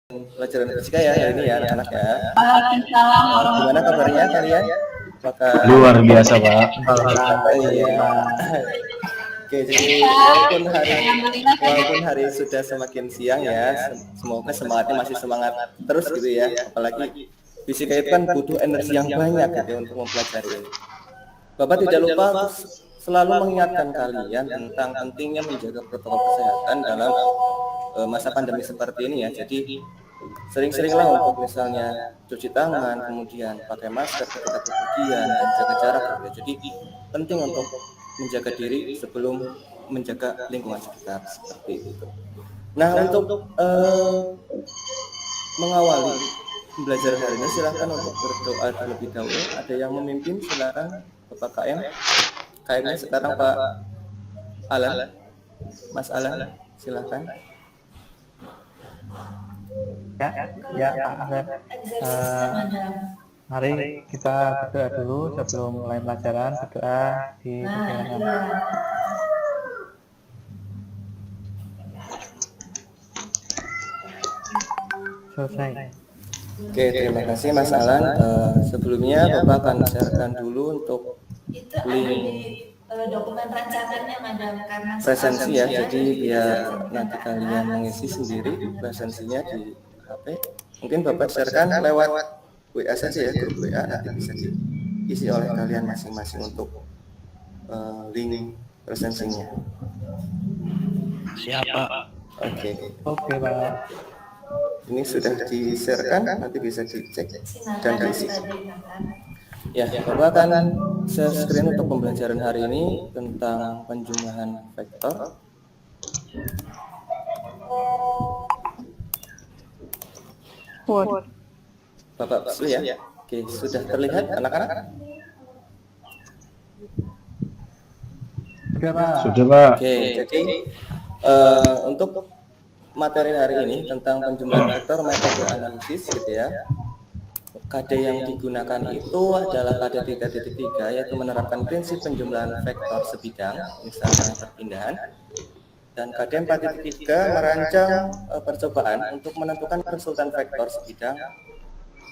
Pelajaran fisika ya hari ini ya anak-anak ya. Waalaikumsalam Gimana kabarnya kalian? Apakah Luar biasa, Pak. iya. Oke, jadi walaupun hari sudah semakin siang ya, semoga semangatnya masih semangat terus gitu ya. Apalagi fisika itu kan butuh energi yang banyak gitu ya untuk mempelajari ini. Bapak tidak lupa selalu mengingatkan kalian tentang pentingnya menjaga protokol kesehatan dalam masa pandemi seperti ini ya. Jadi sering-seringlah untuk misalnya cuci tangan, kemudian pakai masker ketika bepergian dan jaga jarak gitu ya. Jadi penting untuk menjaga diri sebelum menjaga lingkungan sekitar seperti itu. Nah, untuk mengawali pembelajaran hari ini silahkan untuk berdoa terlebih dahulu. Ada yang memimpin, silakan Bapak KM. KM-nya sekarang Pak Alan, Mas Alan, silakan. Ya Pak Asep. Mari kita berdoa dulu sebelum mulai pelajaran. Berdoa di perjalanan. Selesai. Oke, terima kasih Mas Alan. Sebelumnya Bapak akan sharekan dulu untuk link dokumen rancangannya Madam karena presensi ya. Jadi biar nanti kalian mengisi sendiri presensinya di HP. Mungkin Bapak sharekan lewat WA saja ya, grup WA, nanti bisa diisi oleh kalian masing-masing untuk link presensinya. Siapa? Oke. Oke Pak. Ini sudah di-sharekan, nanti bisa dicek dan diisi. Ya, Bapak akan share screen untuk pembelajaran hari ini tentang penjumlahan vektor. Bapak dulu ya. Oke, sudah terlihat anak-anak? Sudah Pak. Sudah, Pak. Oke, jadi untuk materi hari ini tentang penjumlahan vektor metode analisis gitu ya. KD yang digunakan itu adalah KD 3.3 yaitu menerapkan prinsip penjumlahan vektor sebidang, misalnya perpindahan. Dan KD 4.3 merancang percobaan untuk menentukan resultan vektor sebidang,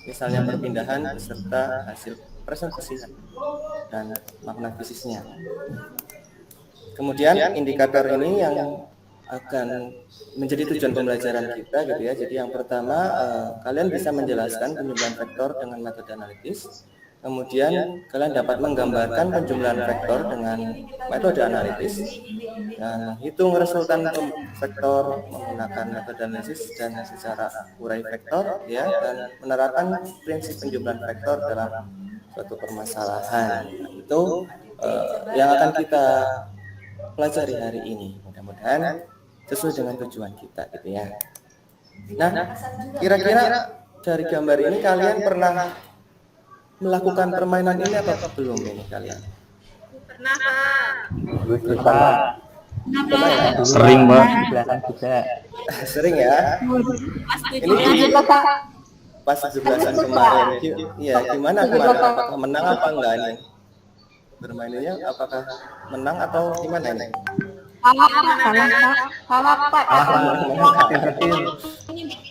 misalnya perpindahan beserta hasil presentasi dan makna fisisnya. Kemudian indikator ini yang akan menjadi tujuan pembelajaran kita gitu ya. Jadi yang pertama kalian bisa menjelaskan penjumlahan vektor dengan metode analitis. Kemudian kalian dapat menggambarkan penjumlahan vektor dengan metode analitis dan hitung resultan vektor menggunakan metode analisis dan secara urai vektor ya, dan menerapkan prinsip penjumlahan vektor dalam suatu permasalahan. Nah, itu yang akan kita pelajari hari ini. Mudah-mudahan sesuai dengan tujuan kita gitu ya. Nah, kira-kira dari gambar ini kalian pernah melakukan permainan ini apa belum ini kalian? Pernah Pak. Pak. Sering, Pak. Belakang juga. Sering ya? Ini pas 17-an kemarin. Iya, gimana kemarin? Apakah menang apa enggak ini? Bermainnya apakah menang atau gimana ini? Kecil-kecil.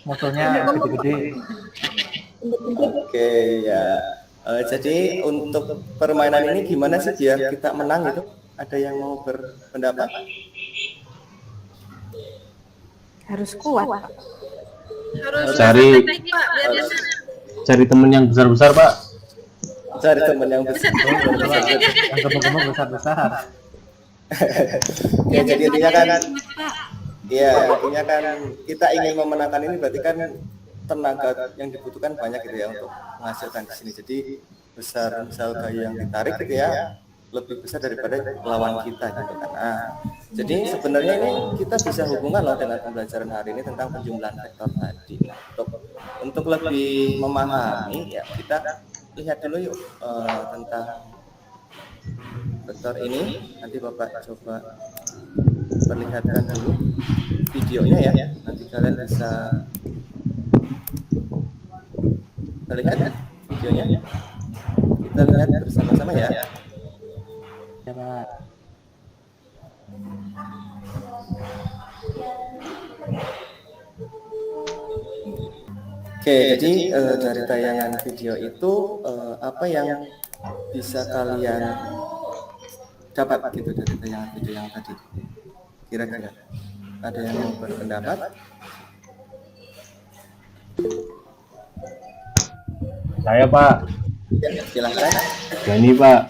Musuhnya gede-gede. Oke ya. Jadi untuk permainan ini gimana sih biar kita menang itu? Ada yang mau berpendapat? Harus kuat. Cari temen yang besar-besar, Pak. Cari teman yang besar. Yang gemuk-gemuk besar-besar. Ya, jadi intinya kan, ya intinya kan kita ingin memenangkan ini berarti kan tenaga yang dibutuhkan banyak gitu ya untuk menghasilkan di sini. Jadi besar misal gaya yang ditarik gitu ya lebih besar daripada lawan kita gitu kan. Nah, jadi sebenarnya ini kita bisa hubungan loh dengan pembelajaran hari ini tentang penjumlahan vektor tadi. Nah, untuk lebih memahami ya kita lihat dulu yuk tentang vektor ini. Nanti Bapak coba perlihatkan dulu videonya ya. Nanti kalian bisa lihat videonya. Kita lihat bersama-sama ya. Ya Pak. Oke, jadi dari tayangan video itu apa yang bisa kalian dapat gitu dari tayangan video yang tadi? Kira-kira ada yang mau berpendapat? Saya Pak, Ya, silahkan. Gani Pak.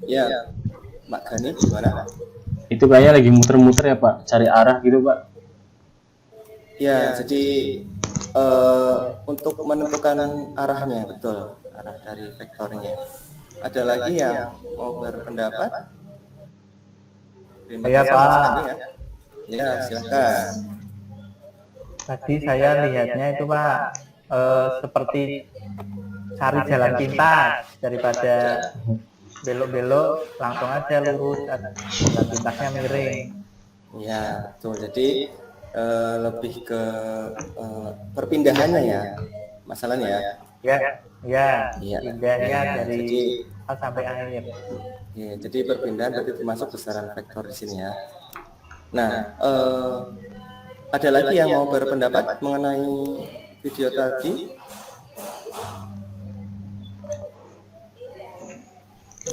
Ya, Mbak Gani gimana? Itu kayaknya lagi muter-muter ya Pak, cari arah gitu Pak. Ya, jadi untuk menentukan arahnya, betul, arah dari vektornya. Ada lagi yang mau berpendapat? Terima Iya, kasih, Pak. Mas Gani, ya. Ya, silakan. Tadi saya lihatnya itu Pak, seperti cari jalan pintas daripada belok-belok langsung aja lurus, jalan pintasnya miring. Ya, betul. Jadi lebih ke perpindahannya ya, masalahnya ya. Ya, ya, Iya. pindahnya dari Jadi, A sampai akhir. ya, jadi perpindahan berarti termasuk besaran vektor di sini ya. Nah, ada lagi yang mau berpendapat mengenai video tadi?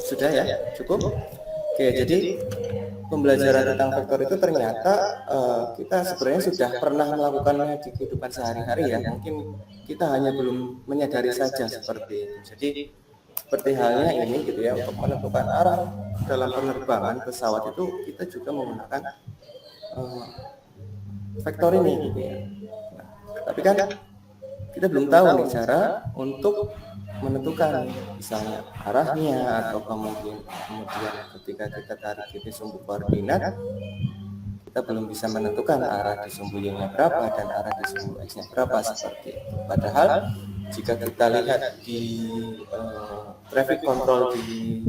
Sudah ya, cukup. Oke, jadi pembelajaran tentang vektor itu ternyata kita sebenarnya sudah pernah melakukannya di kehidupan sehari-hari ya. Mungkin kita hanya belum menyadari saja seperti itu. Jadi seperti halnya ini gitu ya, untuk menentukan arah dalam penerbangan pesawat itu kita juga menggunakan vektor ini gitu ya. Nah, tapi kan kita belum tahu nih cara untuk menentukan misalnya arahnya atau kemudian ketika kita tarik titik sumbu koordinat kita belum bisa menentukan arah di sumbu y-nya berapa dan arah di sumbu x-nya berapa seperti itu. Padahal jika kita lihat di traffic control di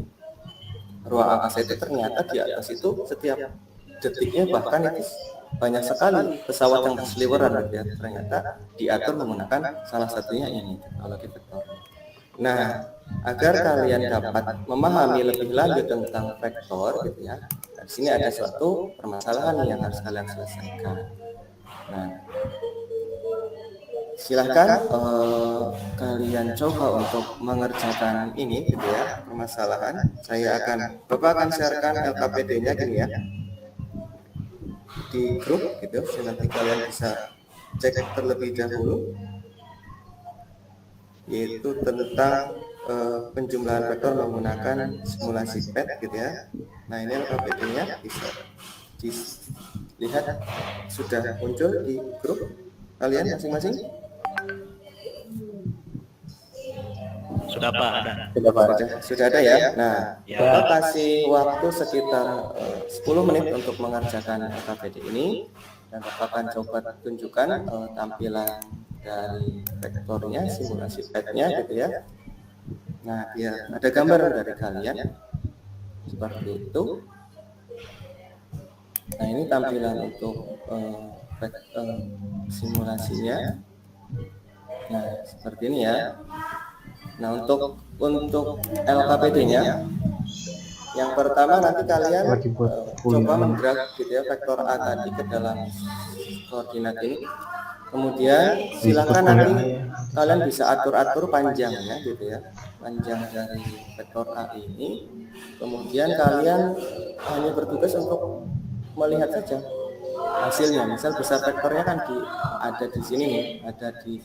ruang angkasa itu ternyata di atas itu setiap detiknya bahkan itu banyak sekali pesawat yang berseliweran ya, ternyata diatur menggunakan salah satunya ini teknologi vektor. Nah, agar kalian dapat memahami lebih lanjut tentang vektor gitu ya. Di sini ada suatu permasalahan yang harus kalian selesaikan. Nah, silahkan kalian coba untuk mengerjakan ini gitu ya, permasalahan. Bapak akan sharekan LKPD-nya gini ya di grup gitu, nanti kalian bisa cek terlebih dahulu, yaitu tentang penjumlahan vektor menggunakan simulasi PET gitu ya. Nah, ini LKPD-nya bisa dilihat sudah muncul di grup kalian masing-masing. Sudah Pak, ada. Sudah ada ya. Nah, Bapak kasih waktu sekitar 10 menit untuk mengerjakan LKPD ini dan Bapak akan coba tunjukkan tampilan dari vektornya, simulasi PET-nya gitu ya. Nah, biar ada gambar dari kalian seperti itu. Nah, ini tampilan untuk simulasinya. Nah, seperti ini ya. Nah, untuk LKPD-nya, yang pertama nanti kalian coba menggerak gitu ya vektor A tadi ke dalam koordinat ini. Kemudian silakan nanti kalian bisa atur-atur panjangnya gitu ya, panjang dari vektor A ini. Kemudian kalian hanya bertugas untuk melihat saja hasilnya. Misal besar vektornya kan ada di sini nih, ada di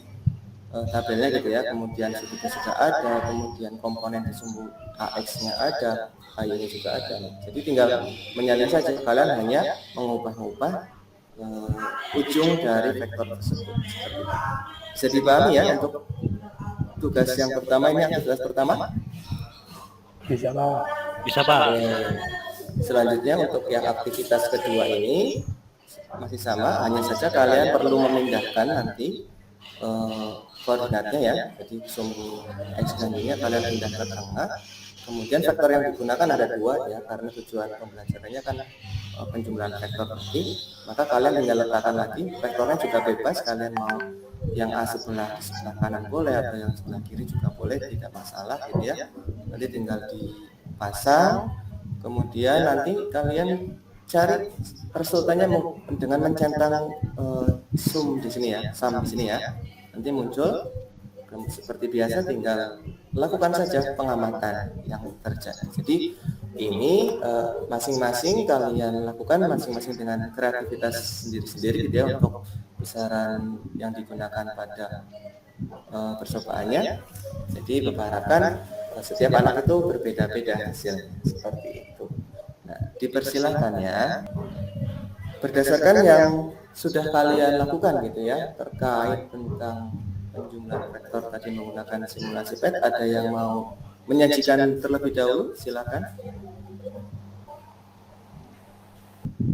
tabelnya gitu ya. Kemudian sudutnya sudah ada, kemudian komponen di sumbu AX-nya ada, Y-nya juga ada. Jadi tinggal menyalin saja, kalian hanya mengubah-ubah ujung dari vektor tersebut. Bisa dipahami ya untuk tugas yang pertama ini, aktivitas pertama? Bisa Pak. Bisa Pak. Selanjutnya untuk yang aktivitas kedua ini masih sama, hanya saja kalian perlu memindahkan nanti koordinatnya ya. Jadi sumbu X dan Y-nya kalian pindah ke tengah. Kemudian vektor yang digunakan ada dua ya, karena tujuan pembelajarannya kan penjumlahan vektor tadi. Maka kalian tinggal letakkan lagi, vektornya juga bebas, kalian mau yang A di sebelah kanan boleh, atau yang sebelah kiri juga boleh, tidak masalah gitu ya. Nanti tinggal dipasang, kemudian nanti kalian cari resultannya dengan mencentang sum di sini ya, sum di sini ya. nanti muncul seperti biasa, tinggal lakukan saja pengamatan yang terjadi. Jadi ini masing-masing kalian lakukan masing-masing dengan kreativitas sendiri-sendiri gitu ya untuk besaran yang digunakan pada percobaannya. Jadi Bapak harapkan setiap anak itu berbeda-beda hasilnya seperti itu. Nah, dipersilahkan ya, berdasarkan yang sudah kalian lakukan gitu ya terkait tentang penjumlahan vektor tadi menggunakan simulasi PET. Ada yang mau menyajikan terlebih dahulu? Silakan.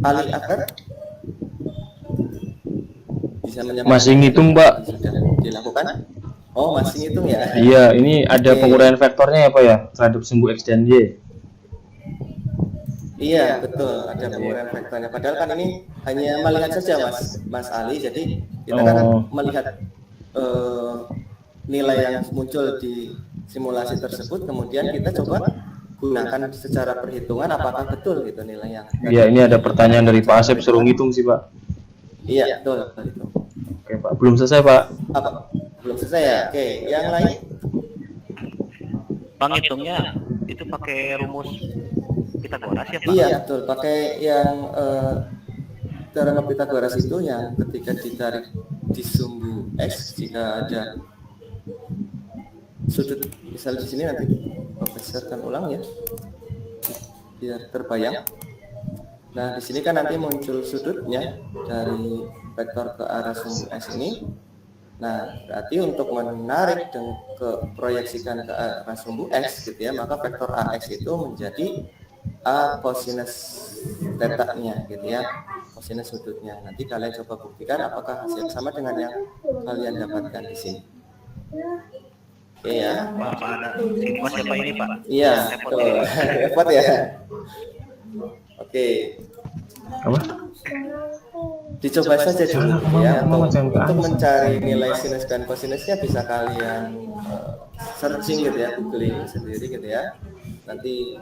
Ali Akbar bisa menyampaikan. Masih ngitung, Pak. Sudah dilakukan? Oh, masih ngitung ya? Iya, ini ada Oke. penguraian vektornya ya Pak ya terhadap sumbu X dan Y. Iya, betul, ada penguraian vektornya. Padahal kan ini hanya melihat saja Mas Ali. Jadi kita kan melihat nilai yang muncul di simulasi tersebut, kemudian kita coba gunakan secara perhitungan apakah betul gitu nilai yang. Iya, ini ada pertanyaan dari Pak Asep, suruh ngitung sih Pak. Iya, betul itu. Oke Pak, belum selesai Pak. Apa? Belum selesai ya? Oke, yang lain? Penghitungnya itu pakai rumus Pitagoras ya Pak? Iya, betul. Pakai yang teorema Pitagoras itu yang ketika ditarik di sumbu X, jika ada sudut, misalnya di sini nanti membesarkan ulang ya, biar terbayang. Nah, di sini kan nanti muncul sudutnya dari vektor ke arah sumbu X ini. Nah, berarti untuk menarik dan proyeksikan ke arah sumbu X gitu ya, maka vektor AX itu menjadi A kosinus theta-nya gitu ya, kosinus sudutnya. Nanti kalian coba buktikan apakah hasil sama dengan yang kalian dapatkan di sini. Oke ya. Pak, ada sin cos ya Pak ini Pak? Iya, Repot betul. ya. Repot ya. Oke, Apa? dicoba saja dulu ya untuk mencari nilai sinus dan kosinusnya. Bisa kalian searching gitu ya, googling sendiri gitu ya. Nanti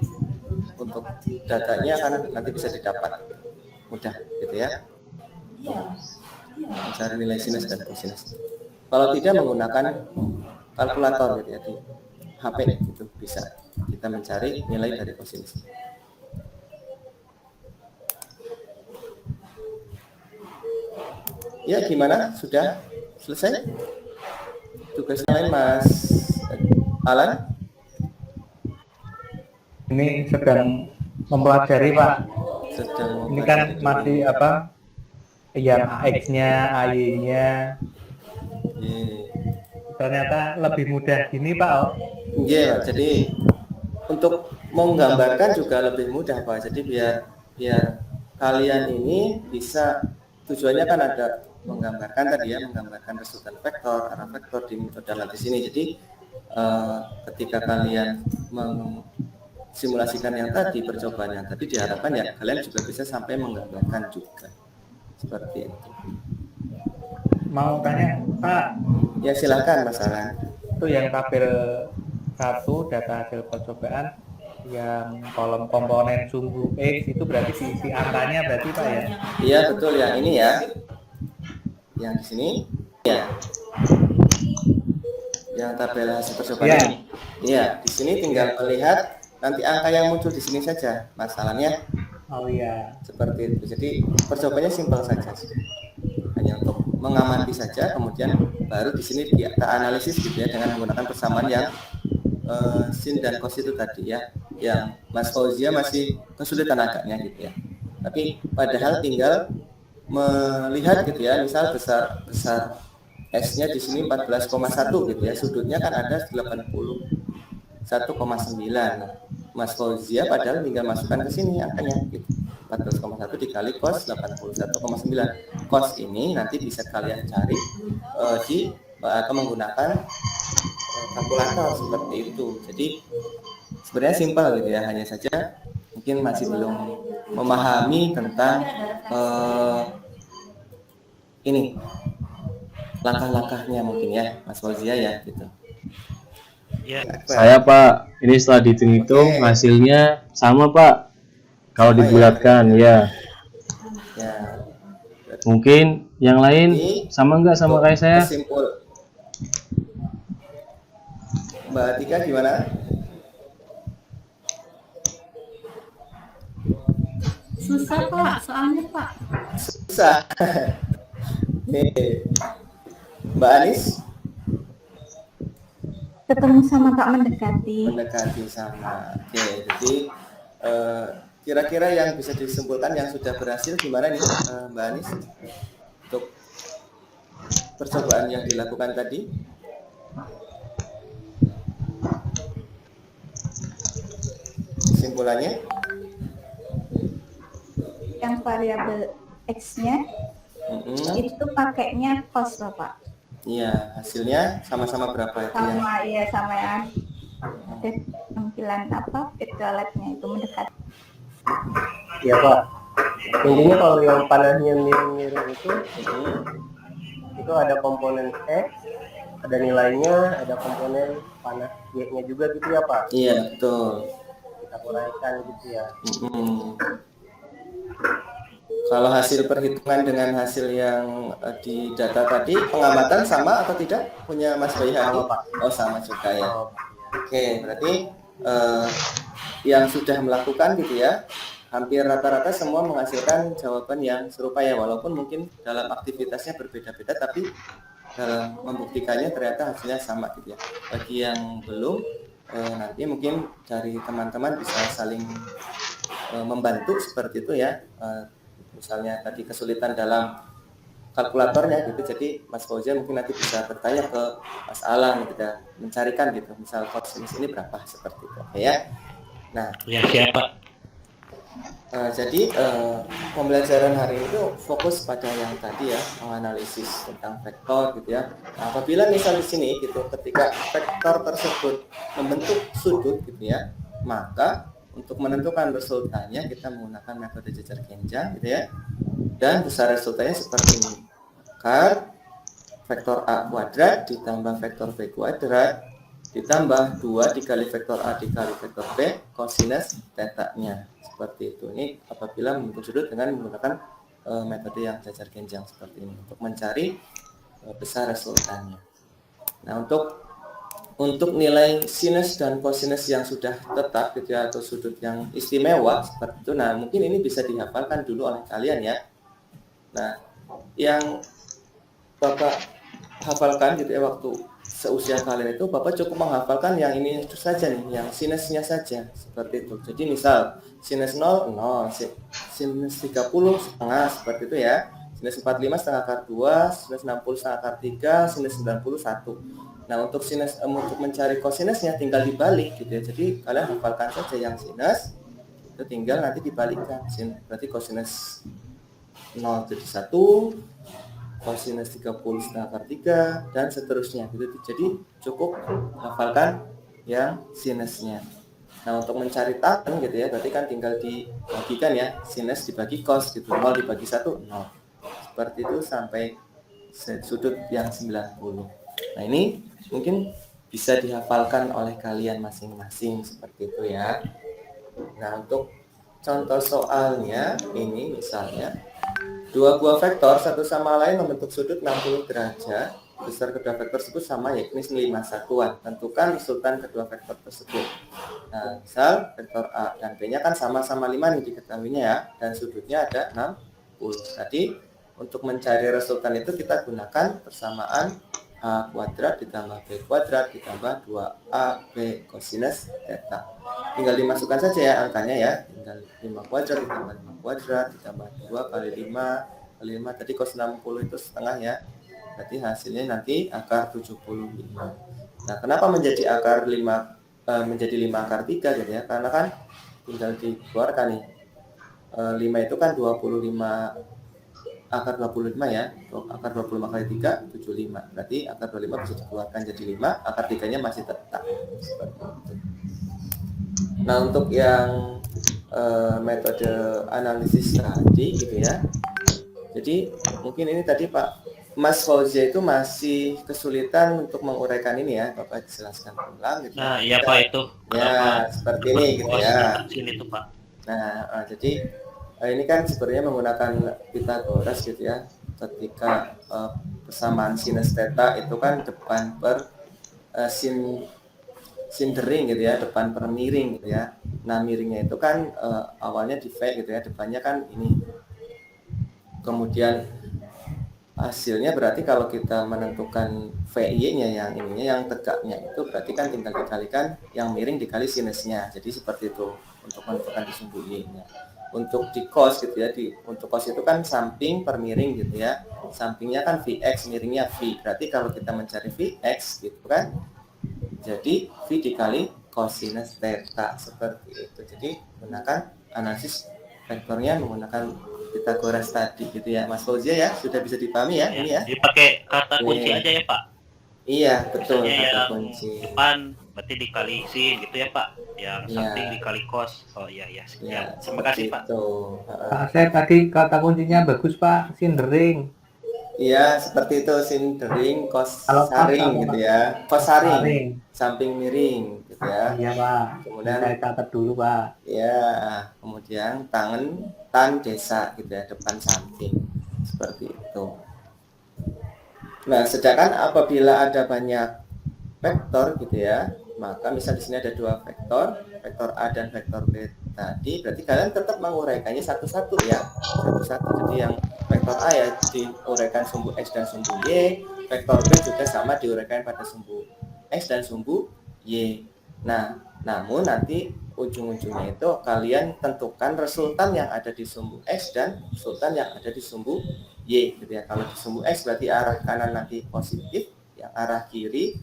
untuk datanya kan nanti bisa didapat mudah gitu ya, mencari nilai sinus dan kosinus. Kalau tidak menggunakan kalkulator gitu ya, di HP itu bisa kita mencari nilai dari kosinus. Ya, gimana? Sudah selesai? Tugas lain Mas Alan? Ini sedang mempelajari Pak. Sedang Ini kan masih apa? Yang AX-nya, AY-nya. Ternyata lebih mudah gini Pak. Iya, jadi untuk menggambarkan juga lebih mudah Pak. Jadi biar kalian ini bisa, tujuannya kan ada menggambarkan tadi ya, menggambarkan resultan vektor, arah vektor di metode analisis ini. Jadi ketika kalian simulasikan yang tadi, percobaan yang tadi, diharapkan ya kalian juga bisa sampai menggambarkan juga seperti itu. Mau tanya Pak, Ya silakan Mas Alan. itu yang tabel 1 data hasil percobaan yang kolom komponen sumbu X itu berarti diisi angkanya berarti Pak ya? Iya betul, yang ini ya, yang di sini ya, yang tabel hasil percobaan Ya. ini. Iya, di sini tinggal melihat nanti angka yang muncul di sini saja masalahnya. Oh iya. Seperti itu. Jadi percobaannya simpel saja, hanya untuk mengamati saja, kemudian baru di sini kita analisis gitu ya dengan menggunakan persamaan yang sin dan cos itu tadi ya, yang Mas Fauzia masih kesulitan agaknya gitu ya. Tapi padahal tinggal melihat gitu ya, misal besar S-nya di sini 14,1 gitu ya, sudutnya kan ada 81,9. Nah, Mas Fauzia padahal tinggal masukkan ke sini angkanya gitu. 14,1 dikali cos 81,9. Cos ini nanti bisa kalian cari atau menggunakan kalkulator seperti itu. Jadi sebenarnya simpel gitu ya, hanya saja mungkin masih belum memahami tentang ini langkah-langkahnya mungkin ya Mas Fauzia ya gitu. Ya, Saya Pak, ini setelah dihitung-hitung hasilnya sama Pak. Kalau Sama ya? dibulatkan ya. Ya. Mungkin yang lain Ini sama nggak sama kayak saya? Mbak Tika gimana? Susah Pak, soalnya Pak. Susah. Nih, Mbak Anis Ketemu sama Kak mendekati. mendekati sama. Oke, jadi kira-kira yang bisa disimpulkan yang sudah berhasil gimana nih Mbak Anis untuk percobaan yang dilakukan tadi? Kesimpulannya? Yang variabel X-nya itu pakainya cos Bapak. Iya, hasilnya sama-sama berapa itu ya? Sama ya sama yang ada tampilan apa petrolabnya itu mendekati. Ya Pak, intinya kalau yang panahnya miring-miring itu ada komponen X, ada nilainya, ada komponen panah Y-nya juga gitu ya Pak. Iya, betul. Kita uraikan gitu ya. Kalau hasil perhitungan dengan hasil yang di data tadi, pengamatan sama atau tidak? Punya Mas Bayi Hadi? Sama, Pak. Oh, sama juga ya. Oh, Oke, berarti yang sudah melakukan gitu ya, hampir rata-rata semua menghasilkan jawaban yang serupa ya, walaupun mungkin dalam aktivitasnya berbeda-beda, tapi dalam membuktikannya ternyata hasilnya sama gitu ya. Bagi yang belum, nanti mungkin dari teman-teman bisa saling membantu seperti itu ya. Misalnya tadi kesulitan dalam kalkulatornya gitu, jadi Mas Fauzan mungkin nanti bisa bertanya ke Mas Alang gitu ya, mencarikan gitu, misal kosinus ini berapa seperti itu, oke ya. Nah, Ya siapa? jadi pembelajaran hari ini itu fokus pada yang tadi ya, menganalisis tentang vektor gitu ya. Nah, apabila misal di sini gitu, ketika vektor tersebut membentuk sudut gitu ya, maka untuk menentukan resultannya kita menggunakan metode jejer genjang gitu ya. Dan besar resultannya seperti ini. Akar vektor A kuadrat ditambah vektor B kuadrat ditambah 2 dikali vektor A dikali vektor B kosinus tetanya. Seperti itu. Ini apabila membentuk sudut dengan menggunakan metode yang jejer genjang seperti ini untuk mencari besar resultannya. Nah, untuk nilai sinus dan kosinus yang sudah tetap gitu ya, atau sudut yang istimewa seperti itu, nah mungkin ini bisa dihafalkan dulu oleh kalian ya. Nah, yang Bapak hafalkan gitu ya waktu seusia kalian itu, Bapak cukup menghafalkan yang ini itu saja nih, yang sinusnya saja seperti itu. Jadi misal sinus 0, 0, sinus 30 setengah seperti itu ya, sinus 45 setengah akar 2, sinus 60 setengah akar 3, sinus 90 1. Nah, untuk sinus untuk mencari kosinusnya tinggal dibalik gitu ya. Jadi kalian hafalkan saja yang sinus, itu tinggal nanti dibalikkan. Berarti kosinus 0 jadi 1, kosinus 30 setengah akar 3, dan seterusnya gitu. Jadi cukup hafalkan yang sinusnya. Nah, untuk mencari tan gitu ya, berarti kan tinggal dibagikan ya, sinus dibagi cos gitu, 0 dibagi 1, 0. Seperti itu sampai sudut yang 90. Nah, ini mungkin bisa dihafalkan oleh kalian masing-masing seperti itu ya. Nah, untuk contoh soalnya ini misalnya dua buah vektor satu sama lain membentuk sudut 60 derajat. Besar kedua vektor tersebut sama, yakni 5 satuan. Tentukan resultan kedua vektor tersebut. Nah, misal vektor A dan B-nya kan sama-sama 5 nih diketahuinya ya, dan sudutnya ada 60. Tadi untuk mencari resultan itu kita gunakan persamaan A kuadrat ditambah B kuadrat ditambah 2AB kosinus theta. Tinggal dimasukkan saja ya angkanya ya. Tinggal 5 kuadrat ditambah 5 kuadrat ditambah 2 kali 5 kali 5 tadi cos 60 itu setengah ya. Berarti hasilnya nanti akar 75. Nah, kenapa menjadi akar 5 menjadi 5 akar 3 gitu ya? Karena kan tinggal dikeluarkan nih. 5 itu kan 25 akar 25 ya, akar 25 kali 3, 75. Berarti akar 25 bisa dikeluarkan jadi 5, akar 3-nya masih tetap. Seperti itu. Nah, untuk yang metode analisis tadi gitu ya. Jadi mungkin ini tadi Pak Mas Fauzia itu masih kesulitan untuk menguraikan ini ya, Bapak jelaskan ulang gitu. Nah, iya Pak itu. Ya, seperti ini gitu ya. Sini tuh Pak. Nah, jadi ini kan sebenarnya menggunakan Pythagoras gitu ya. Ketika persamaan sinus theta itu kan depan per sin sindering gitu ya, depan per miring gitu ya. Nah, miringnya itu kan awalnya di V gitu ya, depannya kan ini. Kemudian hasilnya berarti kalau kita menentukan VY-nya yang ininya, yang tegaknya itu berarti kan tinggal dikalikan yang miring dikali sinusnya. Jadi seperti itu untuk menentukan di sumbu Y-nya. Untuk di cos gitu ya, untuk cos itu kan samping per miring gitu ya. Sampingnya kan VX, miringnya V. Berarti kalau kita mencari VX gitu kan, jadi V dikali cosinus theta seperti itu. Jadi gunakan analisis vektornya menggunakan Pythagoras tadi gitu ya, Mas Fauzia ya, sudah bisa dipahami ya, ini ya. Dipakai kata kunci aja ya Pak. Iya betul, Misalnya kata yang kunci. depan berarti dikali sin gitu ya Pak. Yang Iya. samping dikali cos. Oh iya ya. Ya, Terima kasih Pak. itu. Pak Asep tadi kata kuncinya bagus Pak, sindering. Iya, seperti itu, sindering cos Kalau cos saring apa, gitu Pak? ya, cos saring, Saring. samping miring gitu ya. Iya Pak, Kemudian saya catat dulu Pak. ya, kemudian tan desa gitu ya, depan samping seperti itu. Nah, sedangkan apabila ada banyak vektor gitu ya, maka misal di sini ada dua vektor A dan vektor B tadi, berarti kalian tetap menguraikannya satu-satu ya, satu-satu. Jadi yang vektor A ya diuraikan sumbu X dan sumbu Y, vektor B juga sama diuraikan pada sumbu X dan sumbu Y. Nah, namun nanti ujung-ujungnya itu kalian tentukan resultan yang ada di sumbu X dan resultan yang ada di sumbu Y gitu ya. Kalau di sumbu X berarti arah kanan nanti positif, yang arah kiri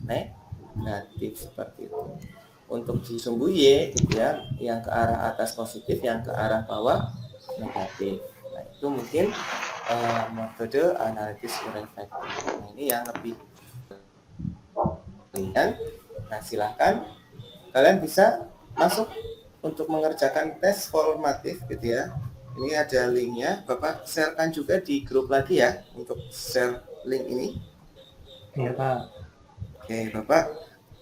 negatif seperti itu. Untuk di sumbu Y gitu ya, yang ke arah atas positif, yang ke arah bawah negatif. Nah, itu mungkin metode analisis urai vektor. Nah, ini yang lebih ringan. Nah, silahkan kalian bisa masuk untuk mengerjakan tes formatif gitu ya. Ini ada linknya, Bapak sharekan juga di grup lagi ya, untuk share link ini. Iya Pak. Oke Bapak,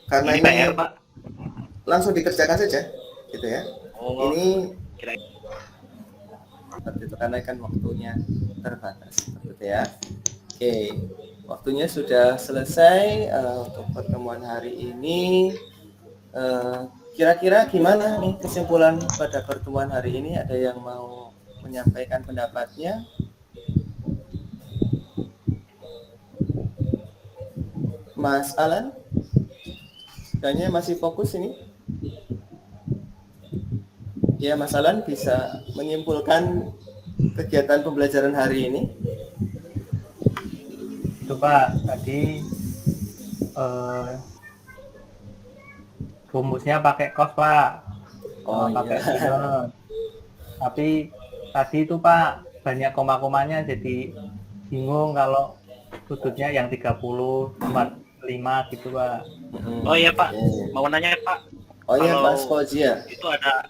karena Ini ini PR Pak. langsung dikerjakan saja gitu ya. Oh, Ini kira seperti itu karena kan waktunya terbatas seperti itu ya. Oke, waktunya sudah selesai untuk pertemuan hari ini. Kira-kira gimana nih kesimpulan pada pertemuan hari ini? Ada yang mau menyampaikan pendapatnya? Mas Alan? Kayaknya masih fokus ini. Ya, Mas Alan bisa menyimpulkan kegiatan pembelajaran hari ini? Itu Pak, tadi rumusnya pakai cos Pak. Oh, pakai iya. sinus. Tapi tadi itu Pak banyak koma-komanya jadi bingung kalau sudutnya yang 30, 45 gitu Pak. Oh iya Pak, Oke. mau nanya Pak. Oh iya, Kalau Mas Fauzia. Itu ada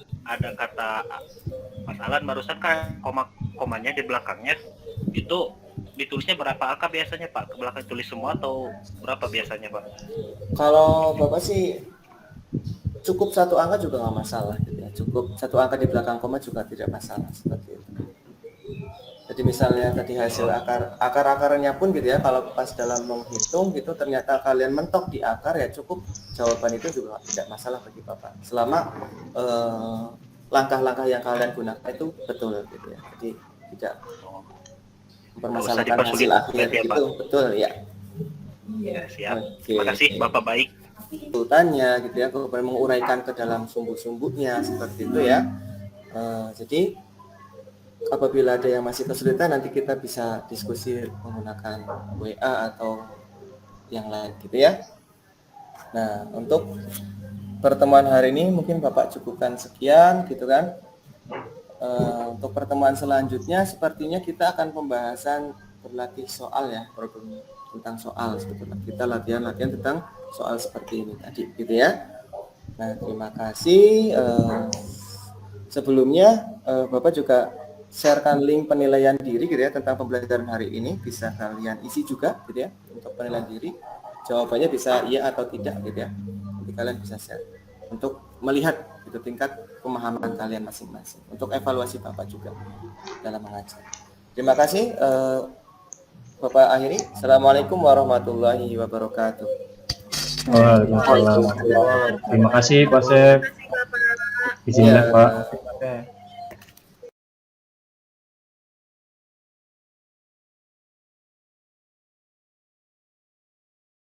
kata Mas Alan barusan kan komanya di belakangnya itu ditulisnya berapa angka biasanya Pak? Ke belakang tulis semua atau berapa biasanya Pak? Kalau Bapak sih cukup satu angka juga nggak masalah gitu ya. Cukup satu angka di belakang koma juga tidak masalah seperti itu. Jadi misalnya tadi hasil akar-akarnya pun gitu ya, kalau pas dalam menghitung gitu ternyata kalian mentok di akar ya cukup jawaban itu juga tidak masalah bagi Bapak. Selama langkah-langkah yang kalian gunakan itu betul gitu ya. Jadi tidak mempermasalahkan hasil akhir ya, gitu, betul ya. Ya, siap. Oke. Terima kasih Bapak baik. Sultannya gitu ya, kemudian menguraikan ke dalam sumbu-sumbunya seperti itu ya. Jadi apabila ada yang masih kesulitan nanti kita bisa diskusi menggunakan WA atau yang lain gitu ya. Nah, untuk pertemuan hari ini mungkin Bapak cukupkan sekian gitu kan. Untuk pertemuan selanjutnya sepertinya kita akan pembahasan berlatih soal ya, problem tentang soal sebetulnya. Kita latihan tentang soal seperti ini tadi gitu ya. Nah, terima kasih. Sebelumnya Bapak juga sharekan link penilaian diri gitu ya tentang pembelajaran hari ini, bisa kalian isi juga gitu ya untuk penilaian diri. Jawabannya bisa iya atau tidak gitu ya. Nanti kalian bisa share untuk melihat itu tingkat pemahaman kalian masing-masing. Untuk evaluasi Bapak juga dalam mengajar. Terima kasih. Bapak akhiri. Assalamualaikum warahmatullahi wabarakatuh. Waalaikumsalam. Terima kasih Pak Sep. Bismillah Pak. Oke.